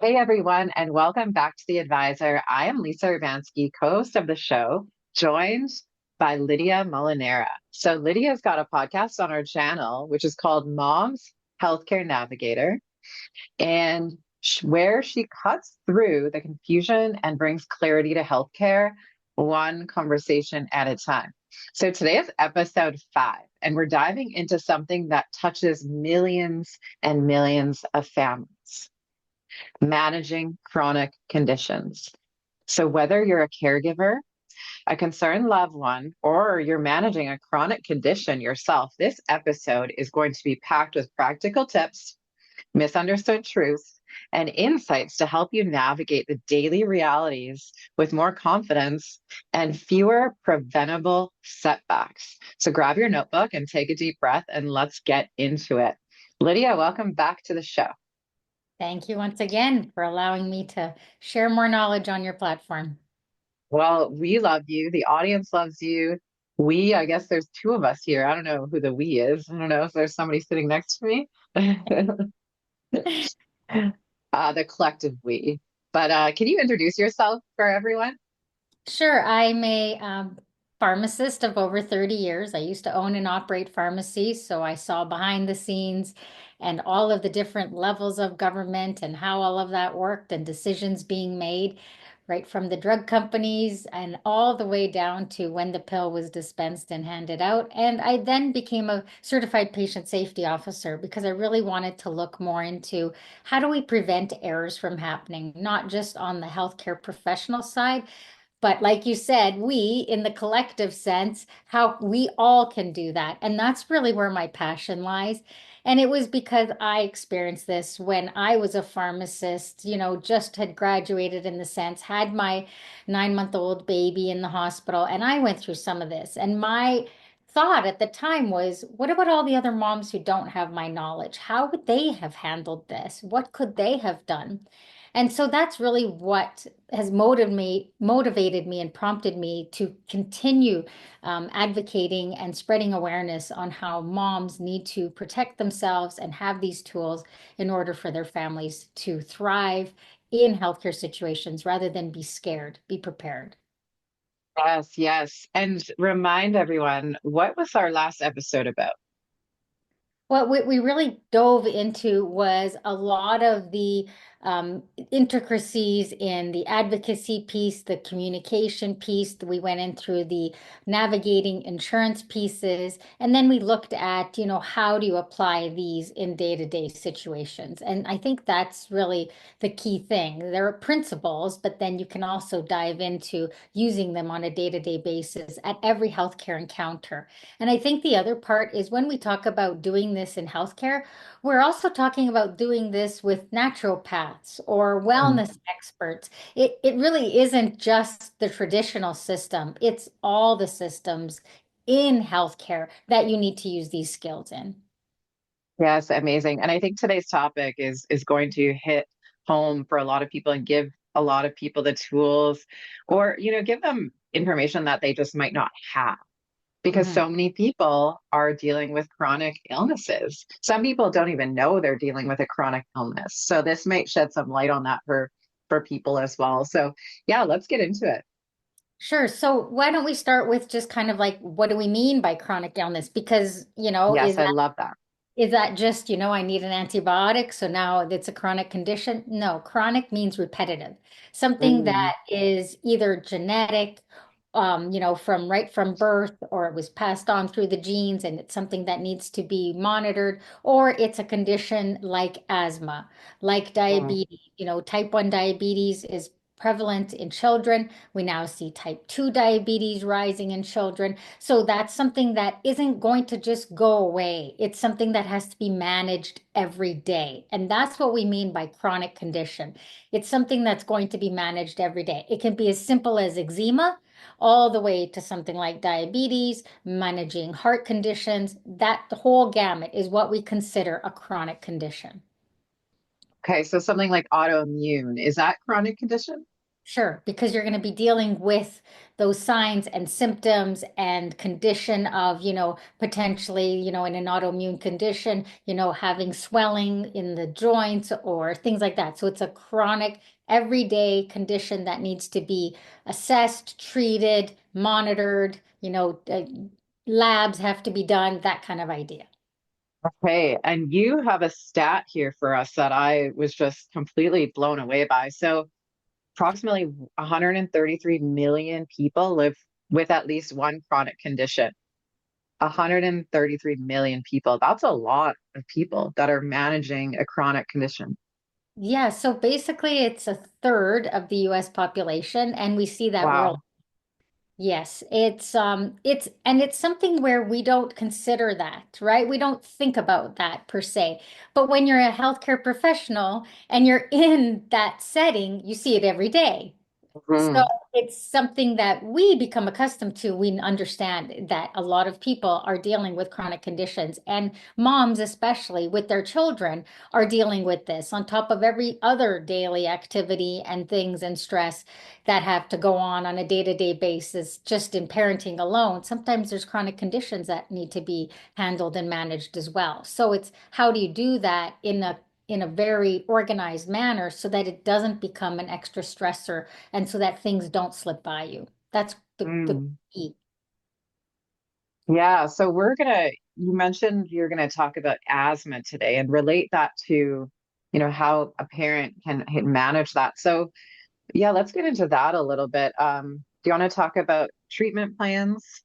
Hey everyone, and welcome back to The Advisor. I am Lisa Urbanski, co-host of the show, joined by Lidia Molinara. So Lydia's got a podcast on our channel, which is called Mom's Healthcare Navigator, and where she cuts through the confusion and brings clarity to healthcare, one conversation at a time. So today is episode 5, and we're diving into something that touches millions and millions of families: managing chronic conditions. So, whether you're a caregiver, a concerned loved one, or you're managing a chronic condition yourself, this episode is going to be packed with practical tips, misunderstood truths, and insights to help you navigate the daily realities with more confidence and fewer preventable setbacks. So, grab your notebook and take a deep breath, and let's get into it. Lydia, welcome back to the show. Thank you once again for allowing me to share more knowledge on your platform. Well, we love you. The audience loves you. I guess there's two of us here. I don't know who the we is. I don't know if there's somebody sitting next to me. The collective we. But can you introduce yourself for everyone? Sure, I'm a pharmacist of over 30 years. I used to own and operate pharmacies, so I saw behind the scenes and all of the different levels of government and how all of that worked and decisions being made, right from the drug companies and all the way down to when the pill was dispensed and handed out. And I then became a certified patient safety officer because I really wanted to look more into how do we prevent errors from happening, not just on the healthcare professional side, but like you said, we, in the collective sense, how we all can do that. And that's really where my passion lies. And it was because I experienced this when I was a pharmacist, just had graduated in the sense, had my 9-month-old baby in the hospital, and I went through some of this. And my thought at the time was, what about all the other moms who don't have my knowledge? How would they have handled this? What could they have done? And so that's really what has motivated me and prompted me to continue advocating and spreading awareness on how moms need to protect themselves and have these tools in order for their families to thrive in healthcare situations rather than be scared, be prepared. Yes, yes. And remind everyone, what was our last episode about? What we really dove into was a lot of the intricacies in the advocacy piece, the communication piece. We went in through the navigating insurance pieces, and then we looked at, how do you apply these in day-to-day situations? And I think that's really the key thing. There are principles, but then you can also dive into using them on a day-to-day basis at every healthcare encounter. And I think the other part is when we talk about doing this in healthcare, we're also talking about doing this with naturopaths or Mm. wellness experts. It really isn't just the traditional system, it's all the systems in healthcare that you need to use these skills in. Yes, amazing. And I think today's topic is going to hit home for a lot of people and give a lot of people the tools, or give them information that they just might not have, because Mhm. so many people are dealing with chronic illnesses. Some people don't even know they're dealing with a chronic illness. So this might shed some light on that for people as well. So yeah, let's get into it. Sure. So why don't we start with just kind of like what do we mean by chronic illness? Because, Yes, I love that. is that just, I need an antibiotic, so now it's a chronic condition? No, chronic means repetitive. Something Mm, that is either genetic, from right from birth, or it was passed on through the genes and it's something that needs to be monitored, or it's a condition like asthma, like mm. diabetes. Type 1 diabetes is prevalent in children. We now see type 2 diabetes rising in children. So that's something that isn't going to just go away. It's something that has to be managed every day. And that's what we mean by chronic condition. It's something that's going to be managed every day. It can be as simple as eczema all the way to something like diabetes, managing heart conditions. That the whole gamut is what we consider a chronic condition. Okay, so something like autoimmune, is that chronic condition? Sure, because you're going to be dealing with those signs and symptoms and condition of, potentially, in an autoimmune condition, having swelling in the joints or things like that. So it's a chronic, everyday condition that needs to be assessed, treated, monitored, labs have to be done, that kind of idea. Okay, and you have a stat here for us that I was just completely blown away by. So, approximately 133 million people live with at least one chronic condition. 133 million people. That's a lot of people that are managing a chronic condition. Yeah, so basically it's a third of the US population, and we see that world. Wow. Yes, it's something where we don't consider that, right? We don't think about that per se. But when you're a healthcare professional and you're in that setting, you see it every day. So Mhm. it's something that we become accustomed to. We understand that a lot of people are dealing with chronic conditions, and moms, especially with their children, are dealing with this on top of every other daily activity and things and stress that have to go on a day-to-day basis, just in parenting alone. Sometimes there's chronic conditions that need to be handled and managed as well. So it's how do you do that in a very organized manner so that it doesn't become an extra stressor and so that things don't slip by you. That's the Mm. key. Yeah, so you mentioned you're gonna talk about asthma today and relate that to, how a parent can manage that. So yeah, let's get into that a little bit. Do you want to talk about treatment plans?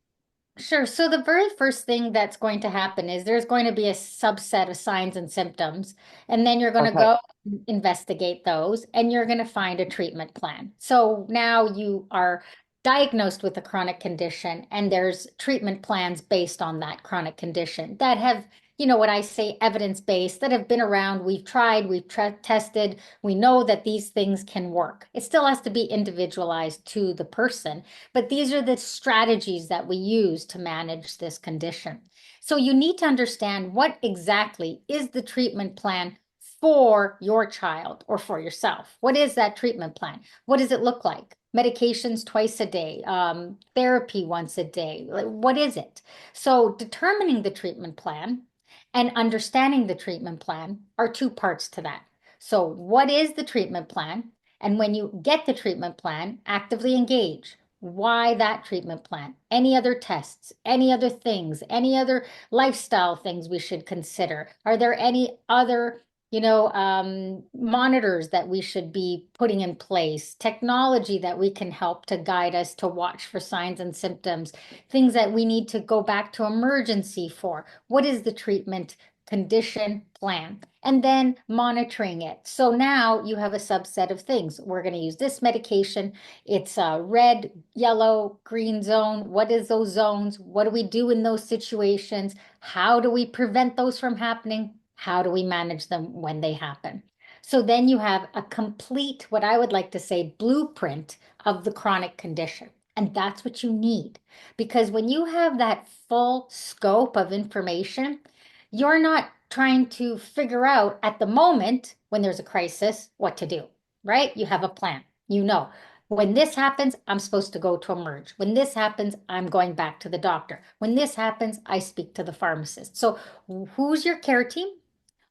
Sure. So the very first thing that's going to happen is there's going to be a subset of signs and symptoms, and then you're going to Okay. go investigate those, and you're going to find a treatment plan. So now you are diagnosed with a chronic condition, and there's treatment plans based on that chronic condition that have, what I say, evidence-based, that have been around. We've tried, we've tested, we know that these things can work. It still has to be individualized to the person. But these are the strategies that we use to manage this condition. So you need to understand what exactly is the treatment plan for your child or for yourself. What is that treatment plan? What does it look like? Medications twice a day, therapy once a day. Like, what is it? So determining the treatment plan and understanding the treatment plan are two parts to that. So what is the treatment plan? And when you get the treatment plan, actively engage. Why that treatment plan? Any other tests? Any other things? Any other lifestyle things we should consider? Are there any other, monitors that we should be putting in place? Technology that we can help to guide us to watch for signs and symptoms? Things that we need to go back to emergency for? What is the treatment condition plan? And then monitoring it. So now you have a subset of things. We're going to use this medication. It's a red, yellow, green zone. What is those zones? What do we do in those situations? How do we prevent those from happening? How do we manage them when they happen? So then you have a complete, what I would like to say, blueprint of the chronic condition. And that's what you need. Because when you have that full scope of information, you're not trying to figure out at the moment when there's a crisis what to do, right? You have a plan. You know, when this happens, I'm supposed to go to emerge. When this happens, I'm going back to the doctor. When this happens, I speak to the pharmacist. So, who's your care team?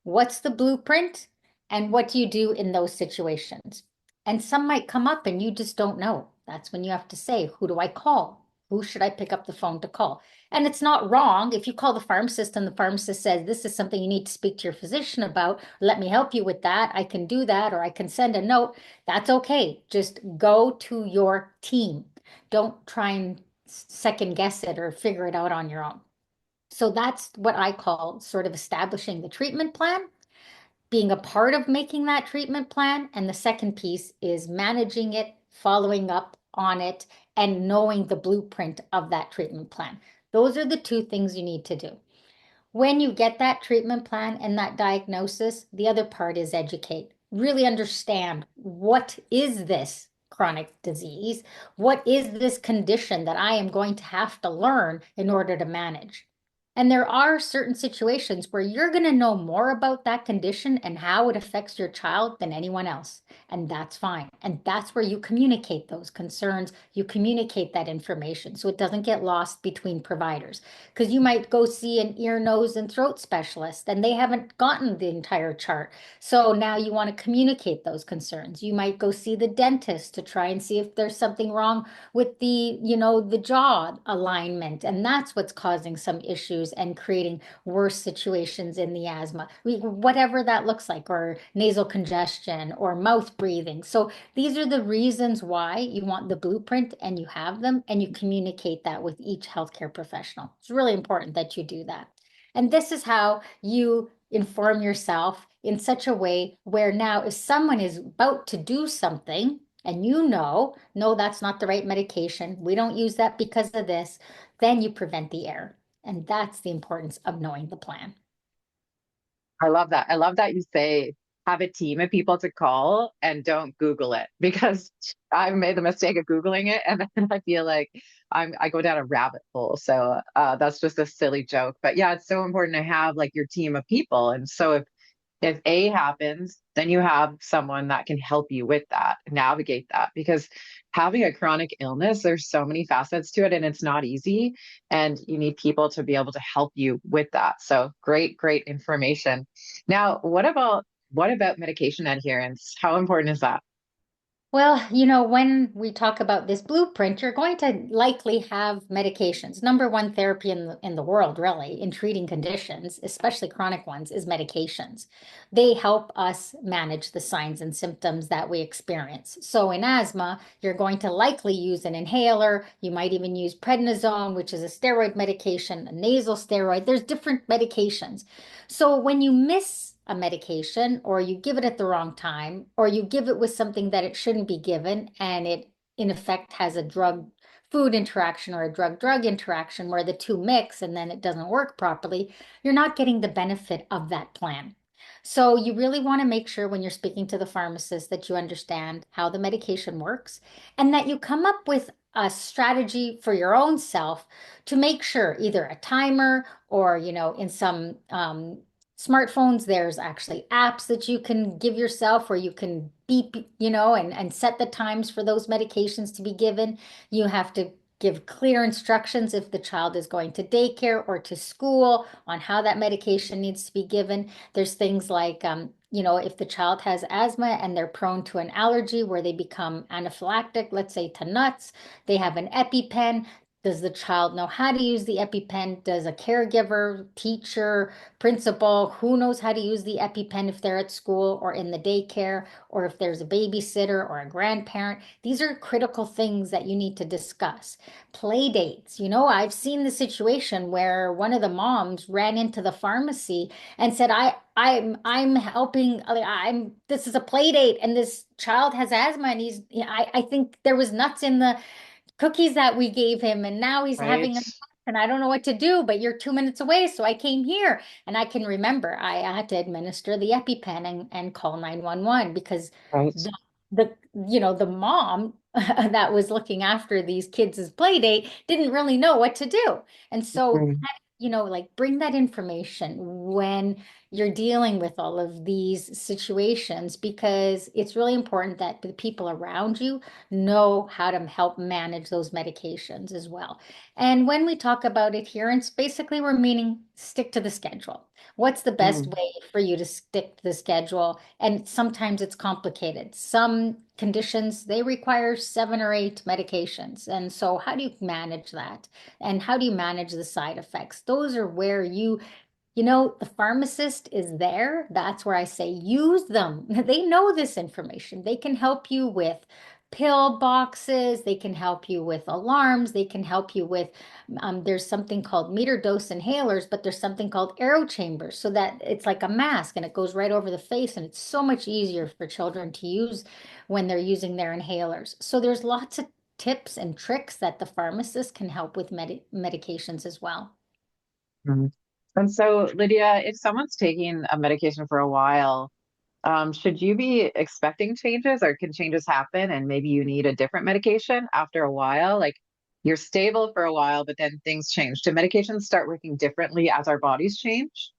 What's the blueprint? And what do you do in those situations? And some might come up and you just don't know. That's when you have to say, who do I call? Who should I pick up the phone to call? And it's not wrong if you call the pharmacist and the pharmacist says, this is something you need to speak to your physician about. Let me help you with that. I can do that, or I can send a note. That's okay. Just go to your team. Don't try and second guess it or figure it out on your own. So that's what I call sort of establishing the treatment plan, being a part of making that treatment plan. And the second piece is managing it, following up on it, and knowing the blueprint of that treatment plan. Those are the two things you need to do. When you get that treatment plan and that diagnosis, the other part is educate. Really understand, what is this chronic disease? What is this condition that I am going to have to learn in order to manage? And there are certain situations where you're going to know more about that condition and how it affects your child than anyone else. And that's fine. And that's where you communicate those concerns, you communicate that information so it doesn't get lost between providers. Because you might go see an ear, nose, and throat specialist and they haven't gotten the entire chart. So now you want to communicate those concerns. You might go see the dentist to try and see if there's something wrong with the jaw alignment. And that's what's causing some issues and creating worse situations in the asthma, whatever that looks like, or nasal congestion or mouth breathing. So these are the reasons why you want the blueprint and you have them and you communicate that with each healthcare professional. It's really important that you do that. And this is how you inform yourself in such a way where now if someone is about to do something and no, that's not the right medication, we don't use that because of this, then you prevent the error. And that's the importance of knowing the plan. I love that. I love that you say have a team of people to call and don't Google it because I've made the mistake of Googling it and then I feel like I go down a rabbit hole. So that's just a silly joke. But yeah, it's so important to have like your team of people. And so if A happens, then you have someone that can help you with that, navigate that. Because having a chronic illness, there's so many facets to it and it's not easy. And you need people to be able to help you with that. So great, great information. Now, what about medication adherence? How important is that? Well, when we talk about this blueprint, you're going to likely have medications. Number one therapy in the world, really, in treating conditions, especially chronic ones, is medications. They help us manage the signs and symptoms that we experience. So in asthma, you're going to likely use an inhaler. You might even use prednisone, which is a steroid medication, a nasal steroid. There's different medications. So when you miss a medication or you give it at the wrong time or you give it with something that it shouldn't be given and it in effect has a drug food interaction or a drug drug interaction where the two mix and then it doesn't work properly, you're not getting the benefit of that plan. So you really want to make sure when you're speaking to the pharmacist that you understand how the medication works and that you come up with a strategy for your own self to make sure either a timer or, in some smartphones, there's actually apps that you can give yourself where you can beep, and set the times for those medications to be given. You have to give clear instructions if the child is going to daycare or to school on how that medication needs to be given. There's things like, if the child has asthma and they're prone to an allergy where they become anaphylactic, let's say to nuts, they have an EpiPen. Does the child know how to use the EpiPen? Does a caregiver, teacher, principal, who knows how to use the EpiPen if they're at school or in the daycare, or if there's a babysitter or a grandparent? These are critical things that you need to discuss. Play dates. I've seen the situation where one of the moms ran into the pharmacy and said, I'm helping, this is a play date and this child has asthma and I think there was nuts in the cookies that we gave him, and now he's Right? having a and I don't know what to do, but you're 2 minutes away, so I came here. And I can remember I had to administer the EpiPen and call 911 because Right. the the mom that was looking after these kids' play date didn't really know what to do. And so Mm, like bring that information when you're dealing with all of these situations because it's really important that the people around you know how to help manage those medications as well. And when we talk about adherence, basically we're meaning stick to the schedule. What's the best mm, way for you to stick to the schedule? And sometimes it's complicated. Some conditions, they require 7 or 8 medications. And so how do you manage that? And how do you manage the side effects? Those are where the pharmacist is there. That's where I say use them. They know this information. They can help you with pill boxes. They can help you with alarms. They can help you with, there's something called meter dose inhalers, but there's something called aero chambers so that it's like a mask and it goes right over the face. And it's so much easier for children to use when they're using their inhalers. So there's lots of tips and tricks that the pharmacist can help with medications as well. mm. And so, Lydia, if someone's taking a medication for a while, should you be expecting changes or can changes happen and maybe you need a different medication after a while? Like, you're stable for a while, but then things change. Do medications start working differently as our bodies change?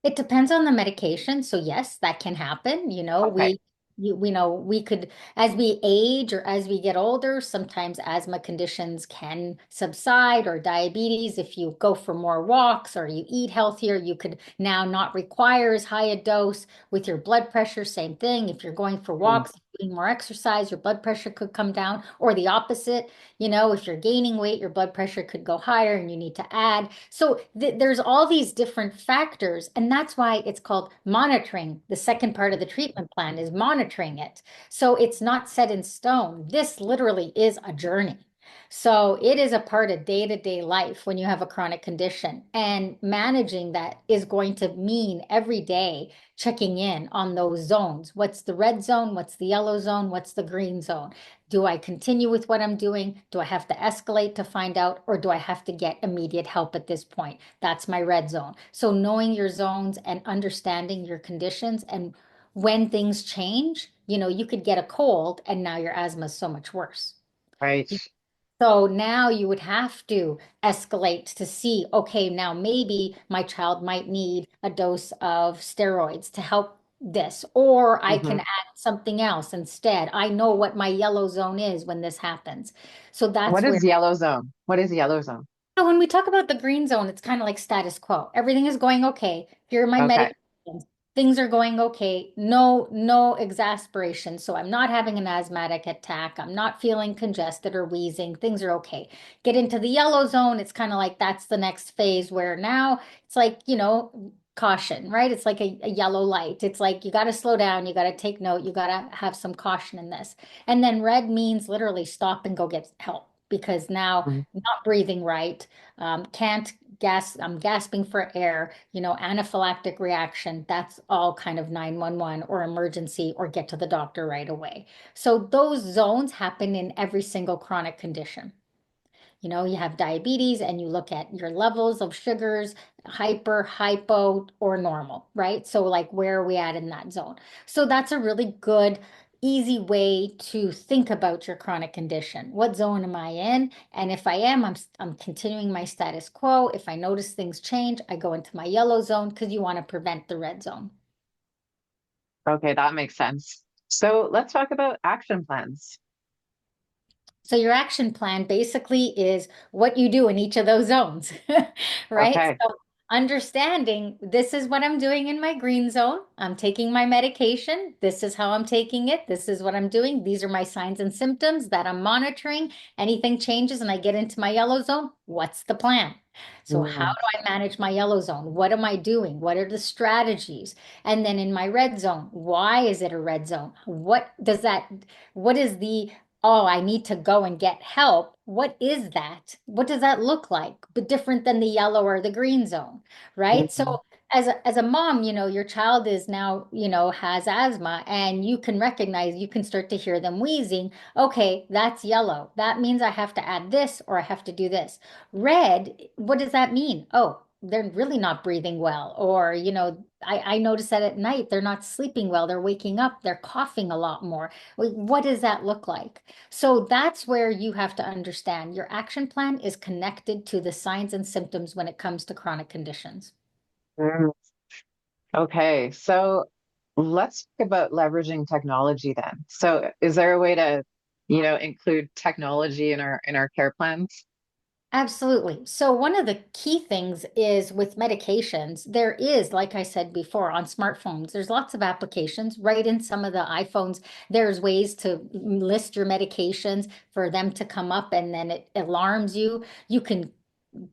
It depends on the medication. So yes, that can happen. Okay. We know we could, as we age or as we get older, sometimes asthma conditions can subside or diabetes. If you go for more walks or you eat healthier, you could now not require as high a dose with your blood pressure. Same thing. If you're going for Mm. walks, doing more exercise, your blood pressure could come down, or the opposite. If you're gaining weight, your blood pressure could go higher and you need to add. So there's all these different factors, and that's why it's called monitoring. The second part of the treatment plan is monitoring it. So it's not set in stone. This literally is a journey. So it is a part of day-to-day life when you have a chronic condition. And managing that is going to mean every day checking in on those zones. What's the red zone? What's the yellow zone? What's the green zone? Do I continue with what I'm doing? Do I have to escalate to find out, or do I have to get immediate help at this point? That's my red zone. So knowing your zones and understanding your conditions and when things change, you could get a cold and now your asthma is so much worse. Right. So now you would have to escalate to see, okay, now maybe my child might need a dose of steroids to help this, or I Hmm. can add something else instead. I know what my yellow zone is when this happens. So What that's where is yellow zone? What is yellow zone? so when we talk about the green zone, it's kind of like status quo. Everything is going okay. Here are my Okay. medications. Things are going okay. No exasperation. So I'm not having an asthmatic attack. I'm not feeling congested or wheezing. Things are okay. Get into the yellow zone. It's kind of like that's the next phase where now it's like, caution, right? It's like a yellow light. It's like you got to slow down. You got to take note. You got to have some caution in this. And then red means literally stop and go get help because now Mhm. not breathing right, can't gas, I'm gasping for air, anaphylactic reaction, that's all kind of 911 or emergency or get to the doctor right away. So those zones happen in every single chronic condition. You have diabetes and you look at your levels of sugars, hyper, hypo, or normal, right? So, like, where are we at in that zone? So, that's a really good, easy way to think about your chronic condition. What zone am I in? And if I am, I'm continuing my status quo. If I notice things change, I go into my yellow zone because you want to prevent the red zone. Okay, that makes sense. So let's talk about action plans. So your action plan basically is what you do in each of those zones, right? Okay. So understanding this is what I'm doing in my green zone. I'm taking my medication. This is how I'm taking it. This is what I'm doing. These are my signs and symptoms that I'm monitoring. Anything changes and I get into my yellow zone, what's the plan? So how Mm. do I manage my yellow zone? What am I doing? What are the strategies? And then in my red zone, why is it a red zone? What is the oh, I need to go and get help. What is that? What does that look like? But different than the yellow or the green zone, right? Mhm. So as a mom, your child is now, has asthma and you can recognize, you can start to hear them wheezing. Okay, that's yellow. That means I have to add this or I have to do this. Red, what does that mean? Oh, they're really not breathing well. Or, I notice that at night they're not sleeping well. They're waking up, they're coughing a lot more. Like, what does that look like? So that's where you have to understand your action plan is connected to the signs and symptoms when it comes to chronic conditions. Mm. Okay, so let's talk about leveraging technology then. So is there a way to, include technology in our care plans? Absolutely. So one of the key things is with medications, there is, like I said before, on smartphones, there's lots of applications. Right in some of the iPhones, there's ways to list your medications for them to come up and then it alarms you. You can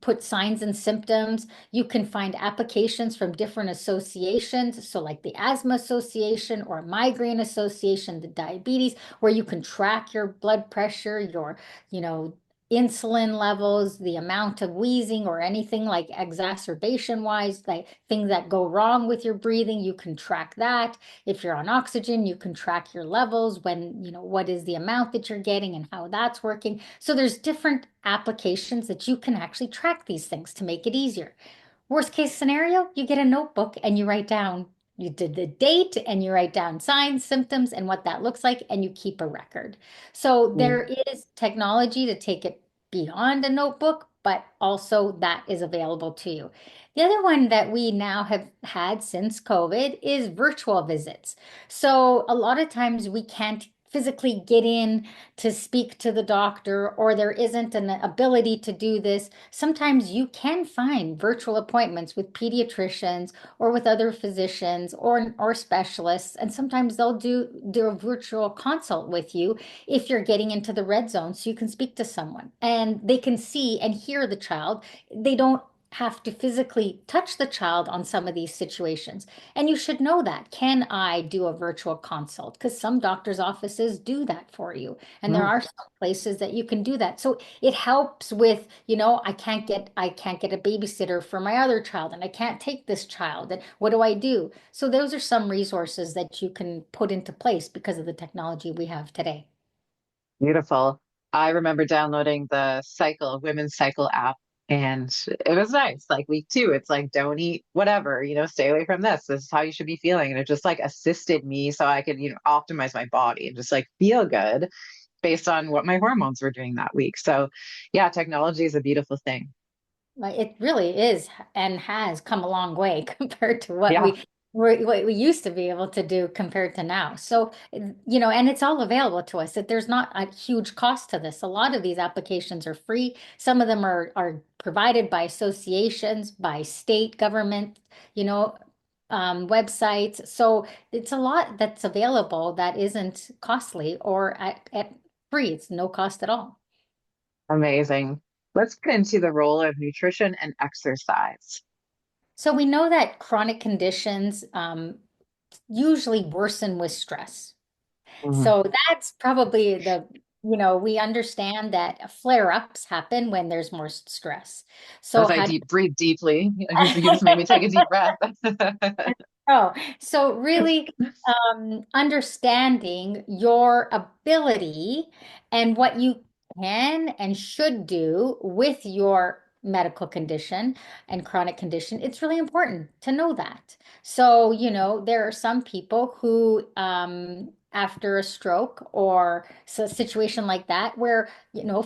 put signs and symptoms. You can find applications from different associations. So, like the Asthma Association or Migraine Association, the diabetes, where you can track your blood pressure, your, you know, insulin levels, the amount of wheezing or anything like exacerbation wise, like things that go wrong with your breathing, you can track that. If you're on oxygen, you can track your levels when, what is the amount that you're getting and how that's working. So there's different applications that you can actually track these things to make it easier. Worst case scenario, you get a notebook and you write down, you did the date and you write down signs, symptoms, and what that looks like, and you keep a record. So Mm. there is technology to take it beyond a notebook, but also that is available to you. The other one that we now have had since COVID is virtual visits. So a lot of times we can't physically get in to speak to the doctor, or there isn't an ability to do this. Sometimes you can find virtual appointments with pediatricians or with other physicians or specialists, and sometimes they'll do a virtual consult with you if you're getting into the red zone so you can speak to someone and they can see and hear the child. They don't have to physically touch the child on some of these situations. And you should know that. Can I do a virtual consult? Because some doctors' offices do that for you. And there Mm. are some places that you can do that. So it helps with, I can't get a babysitter for my other child and I can't take this child. And what do I do? So those are some resources that you can put into place because of the technology we have today. Beautiful. I remember downloading the Women's Cycle app, and it was nice. Like week two, it's like, don't eat whatever, stay away from this. This is how you should be feeling. And it just like assisted me so I could, optimize my body and just like feel good based on what my hormones were doing that week. So yeah, technology is a beautiful thing. Like it really is and has come a long way compared to Yeah. what we used to be able to do compared to now. So, and it's all available to us that there's not a huge cost to this. A lot of these applications are free. Some of them are provided by associations, by state government, you know, websites. So it's a lot that's available that isn't costly or at free. It's no cost at all. Amazing. Let's get into the role of nutrition and exercise. So we know that chronic conditions usually worsen with stress. Mhm. So that's probably we understand that flare-ups happen when there's more stress. So As I how deep breathe deeply, you just made me take a deep breath. Oh, so really understanding your ability and what you can and should do with your medical condition and chronic condition, it's really important to know that. So, there are some people who, after a stroke or a situation like that, where,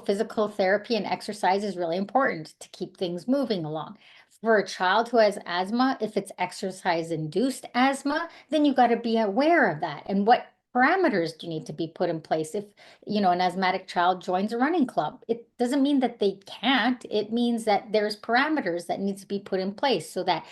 physical therapy and exercise is really important to keep things moving along. For a child who has asthma, if it's exercise induced asthma, then you got to be aware of that. And what parameters do you need to be put in place? If, an asthmatic child joins a running club, it doesn't mean that they can't. It means that there's parameters that needs to be put in place so that,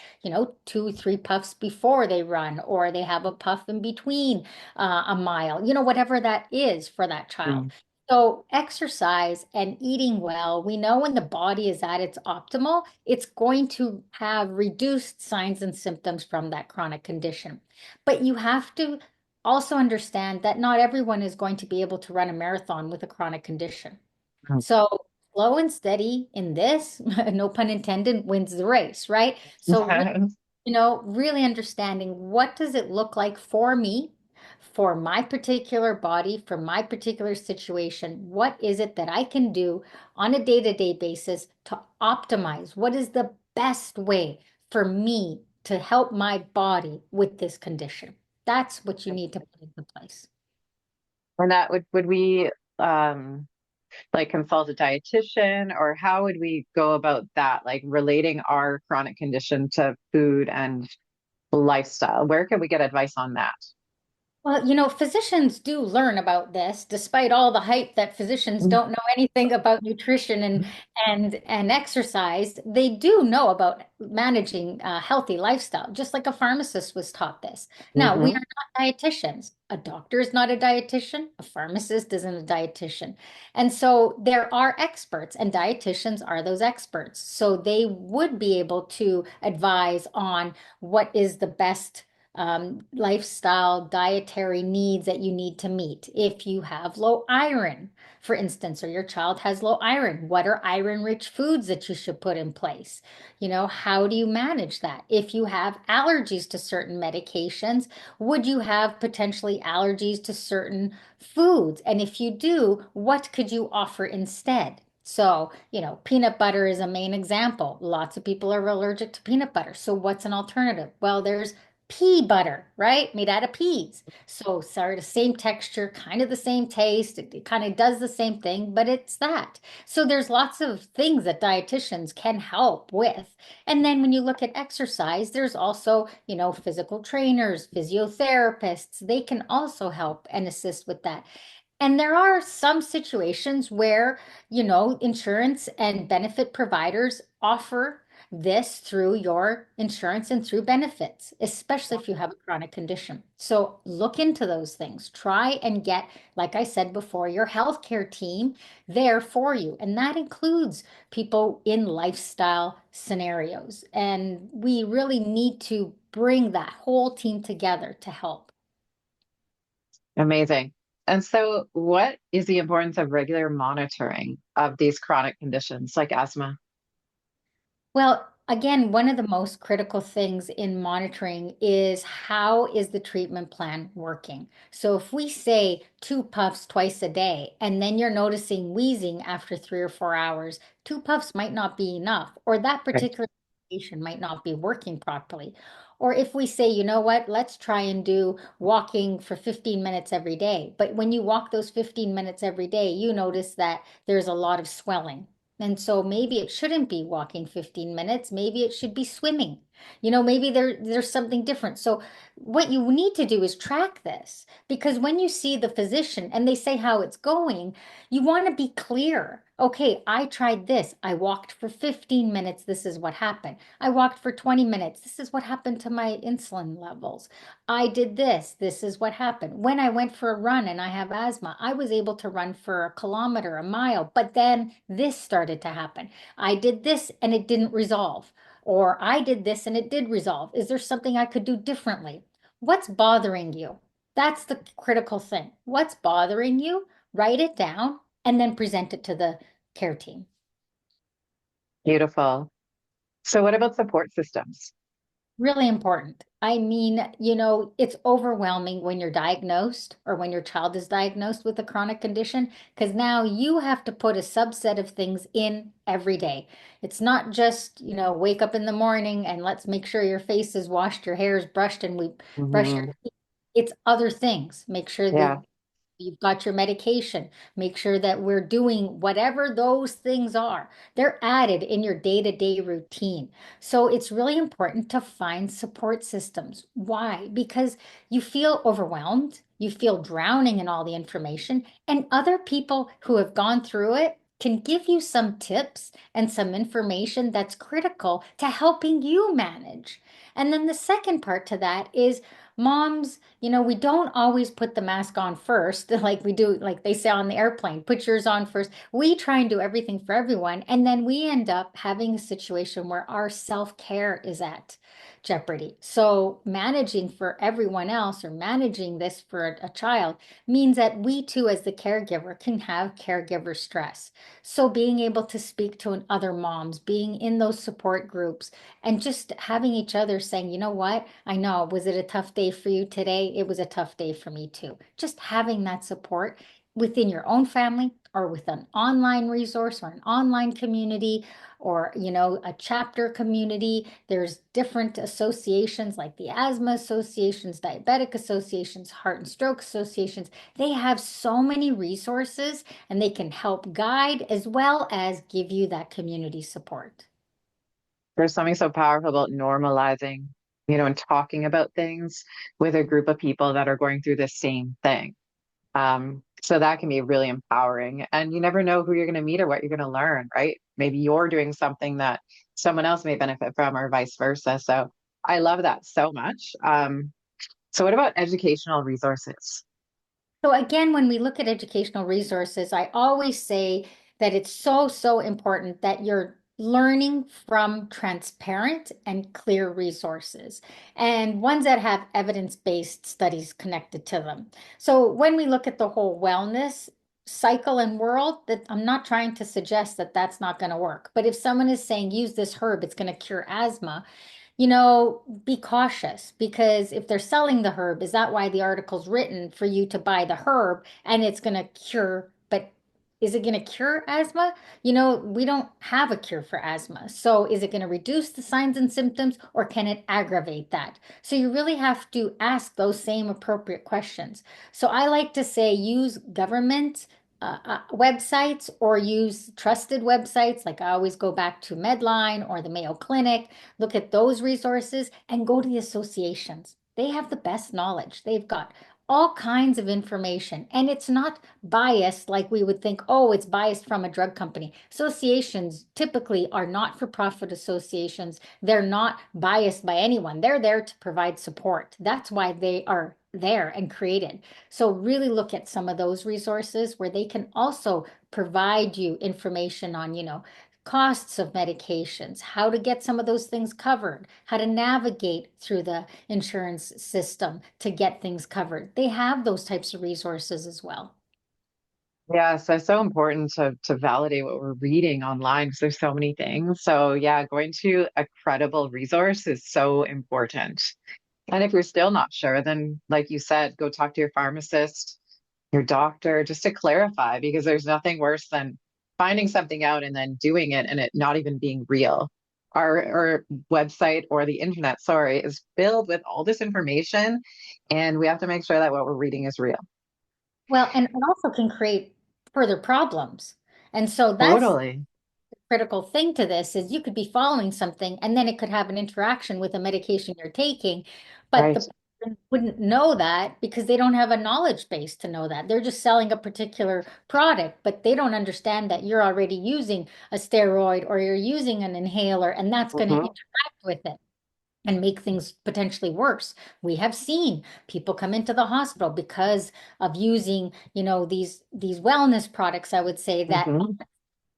2, 3 puffs before they run, or they have a puff in between a mile, whatever that is for that child. Mm. So, exercise and eating well, we know when the body is at its optimal, it's going to have reduced signs and symptoms from that chronic condition. But you have to also understand that not everyone is going to be able to run a marathon with a chronic condition. So, slow and steady in this, no pun intended, wins the race, right? So, really understanding what does it look like for me, for my particular body, for my particular situation? What is it that I can do on a day-to-day basis to optimize? What is the best way for me to help my body with this condition? That's what you need to put into place. And that would we um like consult a dietitian, or how would we go about that, like relating our chronic condition to food and lifestyle? Where can we get advice on that? Well, physicians do learn about this, despite all the hype that physicians don't know anything about nutrition and exercise. They do know about managing a healthy lifestyle, just like a pharmacist was taught this. Now, we Mm-hmm. are not dietitians. A doctor is not a dietitian. A pharmacist isn't a dietitian. And so there are experts, and dietitians are those experts. So they would be able to advise on what is the best lifestyle, dietary needs that you need to meet. If you have low iron, for instance, or your child has low iron, what are iron-rich foods that you should put in place? How do you manage that? If you have allergies to certain medications, would you have potentially allergies to certain foods? And if you do, what could you offer instead? So, peanut butter is a main example. Lots of people are allergic to peanut butter. So, what's an alternative? Well, there's pea butter, right? Made out of peas. So sort of same texture, kind of the same taste. It kind of does the same thing, but it's that. So there's lots of things that dietitians can help with. And then when you look at exercise, there's also, physical trainers, physiotherapists. They can also help and assist with that. And there are some situations where, insurance and benefit providers offer this through your insurance and through benefits, especially if you have a chronic condition. So look into those things. Try and get, like I said before, your healthcare team there for you. And that includes people in lifestyle scenarios. And we really need to bring that whole team together to help. Amazing. And so, what is the importance of regular monitoring of these chronic conditions like asthma? Well, again, one of the most critical things in monitoring is how is the treatment plan working? So if we say 2 puffs twice a day, and then you're noticing wheezing after 3 or 4 hours, 2 puffs might not be enough, or that Right. particular medication might not be working properly. Or if we say, you know what, let's try and do walking for 15 minutes every day. But when you walk those 15 minutes every day, you notice that there's a lot of swelling. And so maybe it shouldn't be walking 15 minutes. Maybe it should be swimming. Maybe there's something different. So what you need to do is track this because when you see the physician and they say how it's going, you want to be clear. Okay, I tried this. I walked for 15 minutes. This is what happened. I walked for 20 minutes. This is what happened to my insulin levels. I did this. This is what happened. When I went for a run and I have asthma, I was able to run for a kilometer, a mile, but then this started to happen. I did this and it didn't resolve. Or I did this and it did resolve. Is there something I could do differently? What's bothering you? That's the critical thing. What's bothering you? Write it down and then present it to the care team. Beautiful. So, what about support systems? Really important. I mean, it's overwhelming when you're diagnosed or when your child is diagnosed with a chronic condition because now you have to put a subset of things in every day. It's not just, wake up in the morning and let's make sure your face is washed, your hair is brushed, and we brush your Hmm. teeth. It's other things. Make sure that Yeah. you've got your medication. Make sure that we're doing whatever those things are. They're added in your day-to-day routine. So it's really important to find support systems. Why? Because you feel overwhelmed, you feel drowning in all the information, and other people who have gone through it can give you some tips and some information that's critical to helping you manage. And then the second part to that is moms, we don't always put the mask on first, like we do, like they say on the airplane, put yours on first. We try and do everything for everyone. And then we end up having a situation where our self-care is at jeopardy. So managing for everyone else or managing this for a child means that we too, as the caregiver, can have caregiver stress. So being able to speak to other moms, being in those support groups, and just having each other saying, you know what? I know, was it a tough day for you today? It was a tough day for me too. Just having that support within your own family or with an online resource or an online community or, a chapter community. There's different associations like the asthma associations, diabetic associations, heart and stroke associations. They have so many resources and they can help guide as well as give you that community support. There's something so powerful about normalizing, and talking about things with a group of people that are going through the same thing. So that can be really empowering. And you never know who you're going to meet or what you're going to learn, right? Maybe you're doing something that someone else may benefit from, or vice versa. So I love that so much. So what about educational resources? So again, when we look at educational resources, I always say that it's so, so important that you're learning from transparent and clear resources and ones that have evidence-based studies connected to them. So when we look at the whole wellness cycle and world, that I'm not trying to suggest that that's not going to work. But if someone is saying use this herb, it's going to cure asthma, be cautious because if they're selling the herb, is that why the article's written for you to buy the herb and it's going to cure, but Is it going to cure asthma? You know, we don't have a cure for asthma. So is it going to reduce the signs and symptoms or can it aggravate that? So you really have to ask those same appropriate questions. So I like to say use government websites or use trusted websites. Like I always go back to Medline or the Mayo Clinic, look at those resources and go to the associations. They have the best knowledge. They've got all kinds of information and it's not biased like we would think, oh, it's biased from a drug company. Associations typically are not for profit associations. They're not biased by anyone. They're there to provide support. That's why they are there and created. So really look at some of those resources where they can also provide you information on, costs of medications, how to get some of those things covered, how to navigate through the insurance system to get things covered. They have those types of resources as well. Yeah, so it's so important to validate what we're reading online because there's so many things. So yeah, going to a credible resource is so important. And if you're still not sure, then like you said, go talk to your pharmacist, your doctor, just to clarify, because there's nothing worse than finding something out and then doing it and it not even being real. Our website or the internet, sorry, is filled with all this information, and we have to make sure that what we're reading is real. Well, and it also can create further problems. And so that's Totally. critical thing to this is you could be following something and then it could have an interaction with a medication you're taking, but Right. the person wouldn't know that because they don't have a knowledge base to know that. They're just selling a particular product, but they don't understand that you're already using a steroid or you're using an inhaler and that's going to Hmm. interact with it and make things potentially worse. We have seen people come into the hospital because of using, these wellness products, I would say that Hmm.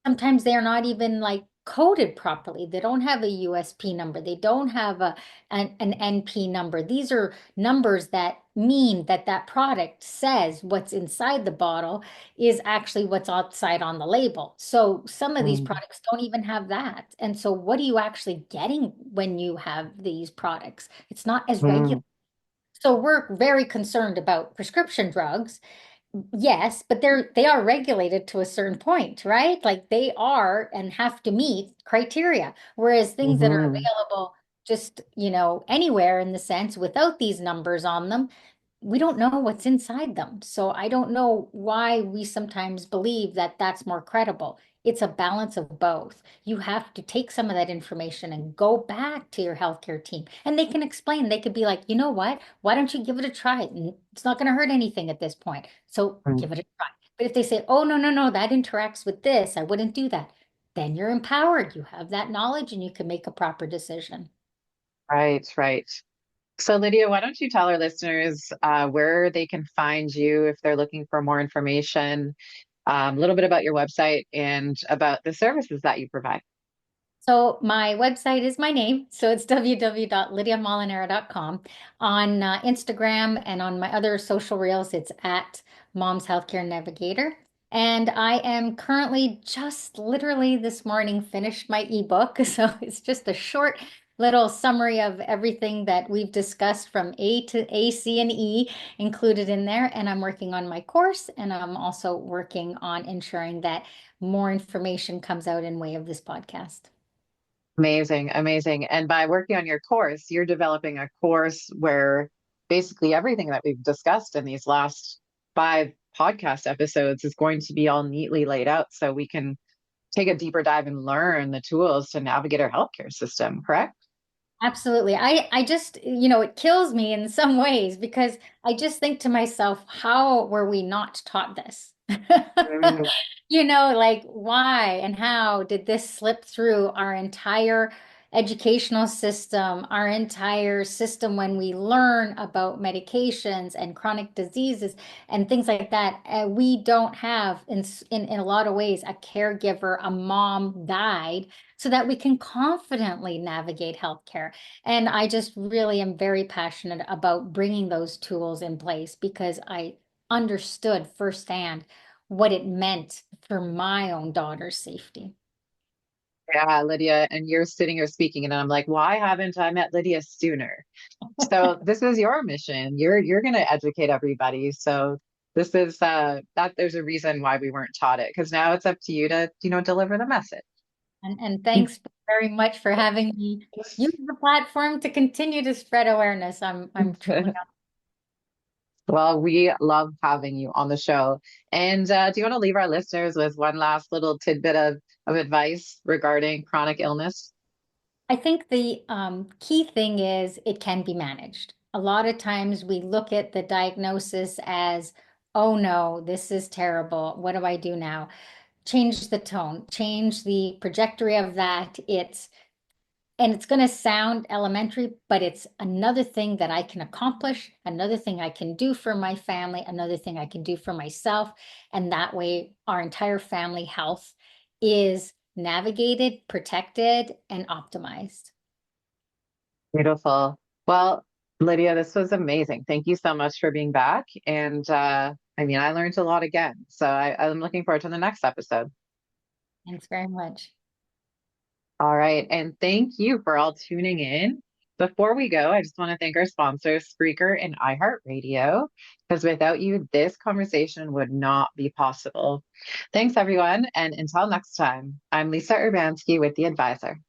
sometimes they're not even like coded properly. They don't have a USP number. They don't have an NP number. These are numbers that mean that that product says what's inside the bottle is actually what's outside on the label. So some of these Hmm. products don't even have that. And so what are you actually getting when you have these products? It's not as regular. Hmm. So we're very concerned about prescription drugs. Yes, but they are regulated to a certain point, right? Like they are and have to meet criteria. Whereas things that are Hmm. available just, anywhere in the sense without these numbers on them, we don't know what's inside them. So I don't know why we sometimes believe that that's more credible. It's a balance of both. You have to take some of that information and go back to your healthcare team and they can explain. They could be like, you know what? Why don't you give it a try? It's not going to hurt anything at this point. So give it a try. But if they say, oh, no, no, no, that interacts with this, I wouldn't do that. Then you're empowered. You have that knowledge and you can make a proper decision. Right, right. So, Lydia, why don't you tell our listeners where they can find you if they're looking for more information, a little bit about your website and about the services that you provide? So my website is my name. So it's www.lidiamolinara.com. On Instagram and on my other social reels, it's at Mom's Healthcare Navigator. And I am currently just literally this morning finished my ebook. So it's just a short little summary of everything that we've discussed from A to A, C, and E included in there. And I'm working on my course and I'm also working on ensuring that more information comes out in way of this podcast. Amazing, amazing. And by working on your course, you're developing a course where basically everything that we've discussed in these last five podcast episodes is going to be all neatly laid out so we can take a deeper dive and learn the tools to navigate our healthcare system, correct? Absolutely. I just, it kills me in some ways because I just think to myself, how were we not taught this? Mm. Like why and how did this slip through our entire educational system, our entire system when we learn about medications and chronic diseases and things like that? We don't have, in a lot of ways, a caregiver, a mom died so that we can confidently navigate healthcare. And I just really am very passionate about bringing those tools in place because I understood firsthand what it meant for my own daughter's safety. Yeah, Lydia, and you're sitting here speaking, and I'm like, why haven't I met Lydia sooner? So this is your mission. You're going to educate everybody. So This is that there's a reason why we weren't taught it, because now it's up to you to, deliver the message. And thanks very much for having me use the platform to continue to spread awareness. I'm truly Well, we love having you on the show. And do you want to leave our listeners with one last little tidbit of advice regarding chronic illness? I think the key thing is it can be managed. A lot of times we look at the diagnosis as, oh no, this is terrible. What do I do now? Change the tone, change the trajectory of that. And it's going to sound elementary, but it's another thing that I can accomplish, another thing I can do for my family, another thing I can do for myself. And that way, our entire family health is navigated, protected, and optimized. Beautiful. Well, Lydia, this was amazing. Thank you so much for being back. And I mean, I learned a lot again. So I'm looking forward to the next episode. Thanks very much. All right. And thank you for all tuning in. Before we go, I just want to thank our sponsors, Spreaker and iHeartRadio, because without you, this conversation would not be possible. Thanks, everyone. And until next time, I'm Lisa Urbanski with The Advisor.